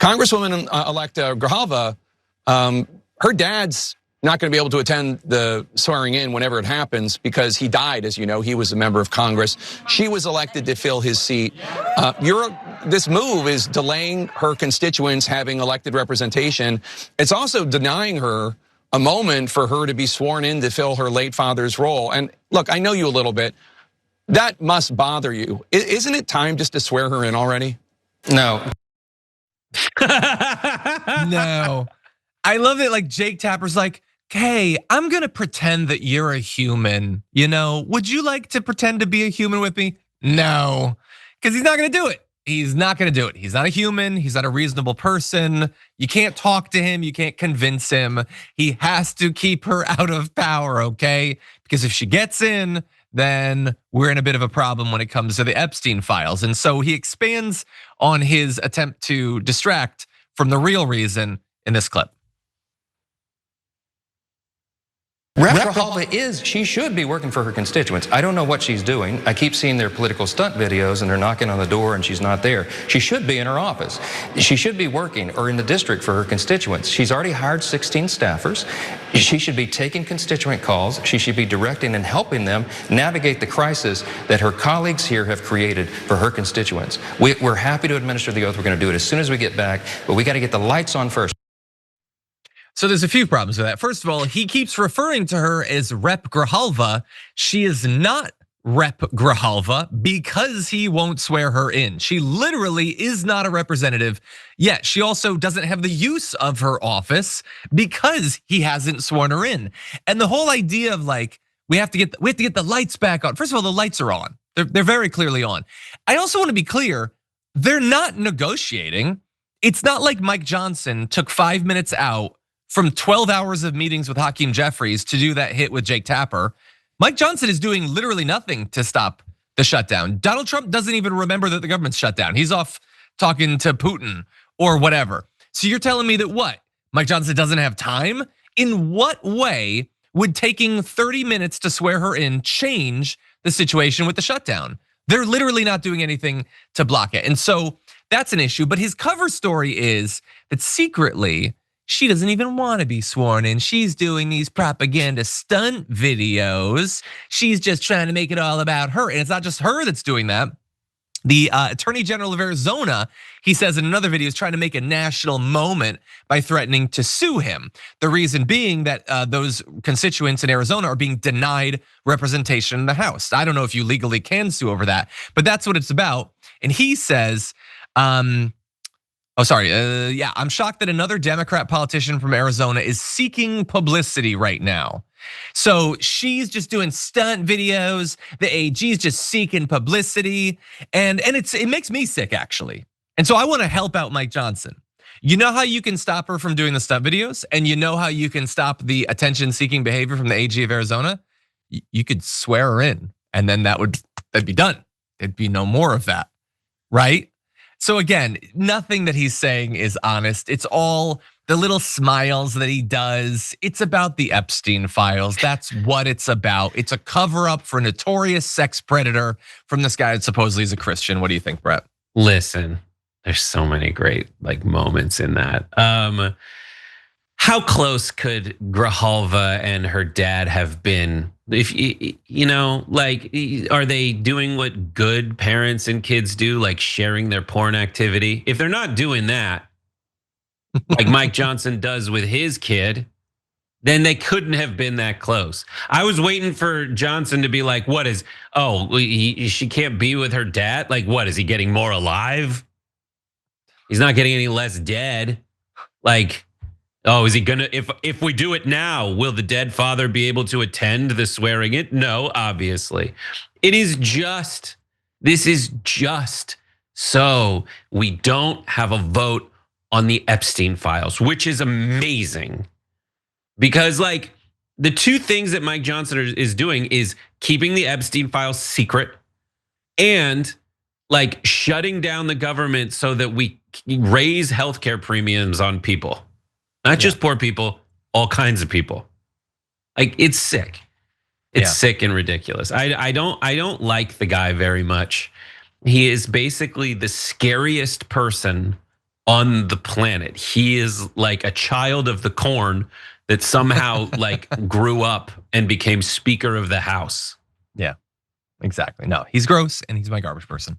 Congresswoman-elect Grijalva, her dad's not going to be able to attend the swearing in whenever it happens because he died, as you know. He was a member of Congress. She was elected to fill his seat. This move is delaying her constituents having elected representation. It's also denying her a moment for her to be sworn in to fill her late father's role. And look, I know you a little bit. That must bother you. Isn't it time just to swear her in already? No. No. I love it. Like Jake Tapper's like, hey, I'm gonna pretend that you're a human. You know, would you like to pretend to be a human with me? No, because he's not gonna do it. He's not gonna do it. He's not a human. He's not a reasonable person. You can't talk to him. You can't convince him. He has to keep her out of power, okay? Because if she gets in, then we're in a bit of a problem when it comes to the Epstein files. And so he expands on his attempt to distract from the real reason in this clip. Grijalva she should be working for her constituents. I don't know what she's doing. I keep seeing their political stunt videos and they're knocking on the door and she's not there. She should be in her office. She should be working or in the district for her constituents. She's already hired 16 staffers. She should be taking constituent calls. She should be directing and helping them navigate the crisis that her colleagues here have created for her constituents. We're happy to administer the oath. We're going to do it as soon as we get back, but we got to get the lights on first. So there's a few problems with that. First of all, he keeps referring to her as Rep Grijalva. She is not Rep Grijalva because he won't swear her in. She literally is not a representative, yet she also doesn't have the use of her office because he hasn't sworn her in. And the whole idea of like, we have to get the lights back on. First of all, the lights are on. They're very clearly on. I also want to be clear, they're not negotiating. It's not like Mike Johnson took 5 minutes out from 12 hours of meetings with Hakeem Jeffries to do that hit with Jake Tapper. Mike Johnson is doing literally nothing to stop the shutdown. Donald Trump doesn't even remember that the government's shut down. He's off talking to Putin or whatever. So you're telling me that what? Mike Johnson doesn't have time? In what way would taking 30 minutes to swear her in change the situation with the shutdown? They're literally not doing anything to block it. And so that's an issue. But his cover story is that secretly, she doesn't even want to be sworn in. She's doing these propaganda stunt videos. She's just trying to make it all about her. And it's not just her that's doing that. The Attorney General of Arizona, he says in another video, is trying to make a national moment by threatening to sue him. The reason being that those constituents in Arizona are being denied representation in the House. I don't know if you legally can sue over that, but that's what it's about. And he says, I'm shocked that another Democrat politician from Arizona is seeking publicity right now. So she's just doing stunt videos. The AG is just seeking publicity, and it makes me sick actually. And so I want to help out Mike Johnson. You know how you can stop her from doing the stunt videos, and you know how you can stop the attention-seeking behavior from the AG of Arizona? You could swear her in, and then that'd be done. There'd be no more of that, right? So again, nothing that he's saying is honest. It's all the little smiles that he does. It's about the Epstein files. That's what it's about. It's a cover up for a notorious sex predator from this guy that supposedly is a Christian. What do you think, Brett? Listen, there's so many great moments in that. How close could Grijalva and her dad have been? If are they doing what good parents and kids do, like sharing their porn activity? If they're not doing that, like Mike Johnson does with his kid, then they couldn't have been that close. I was waiting for Johnson to be like, "What is? She can't be with her dad. Like, what is he getting more alive? He's not getting any less dead. Like." Oh, is he gonna, if we do it now, will the dead father be able to attend the swearing in? No, obviously. This is just so we don't have a vote on the Epstein files, which is amazing. Because the two things that Mike Johnson is doing is keeping the Epstein files secret and shutting down the government so that we raise healthcare premiums on people. Not just poor people, all kinds of people. It's sick. It's sick and ridiculous. I don't like the guy very much. He is basically the scariest person on the planet. He is like a child of the corn that somehow like grew up and became Speaker of the House. Yeah, exactly. No, he's gross and he's my garbage person.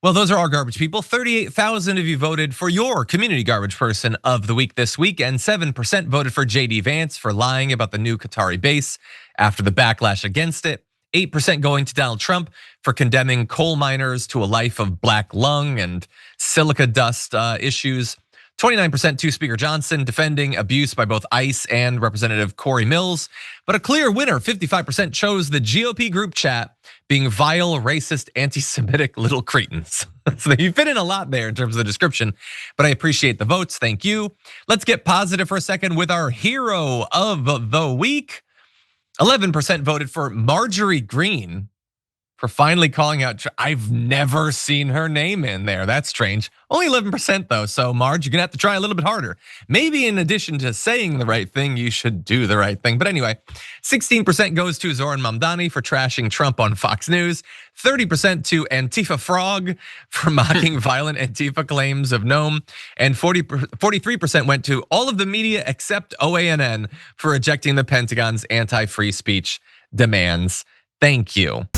Well, those are our garbage people. 38,000 of you voted for your community garbage person of the week this week, and 7% voted for JD Vance for lying about the new Qatari base after the backlash against it. 8% going to Donald Trump for condemning coal miners to a life of black lung and silica dust issues. 29% to Speaker Johnson, defending abuse by both ICE and Representative Corey Mills. But a clear winner, 55% chose the GOP group chat being vile, racist, anti-Semitic little cretins. So you fit in a lot there in terms of the description, but I appreciate the votes, thank you. Let's get positive for a second with our hero of the week. 11% voted for Marjorie Greene for finally calling out. I've never seen her name in there. That's strange. Only 11% though. So Marge, you're gonna have to try a little bit harder. Maybe in addition to saying the right thing, you should do the right thing. But anyway, 16% goes to Zoran Mamdani for trashing Trump on Fox News. 30% to Antifa Frog for mocking violent Antifa claims of Nome. And 43% went to all of the media except OANN for rejecting the Pentagon's anti-free speech demands. Thank you.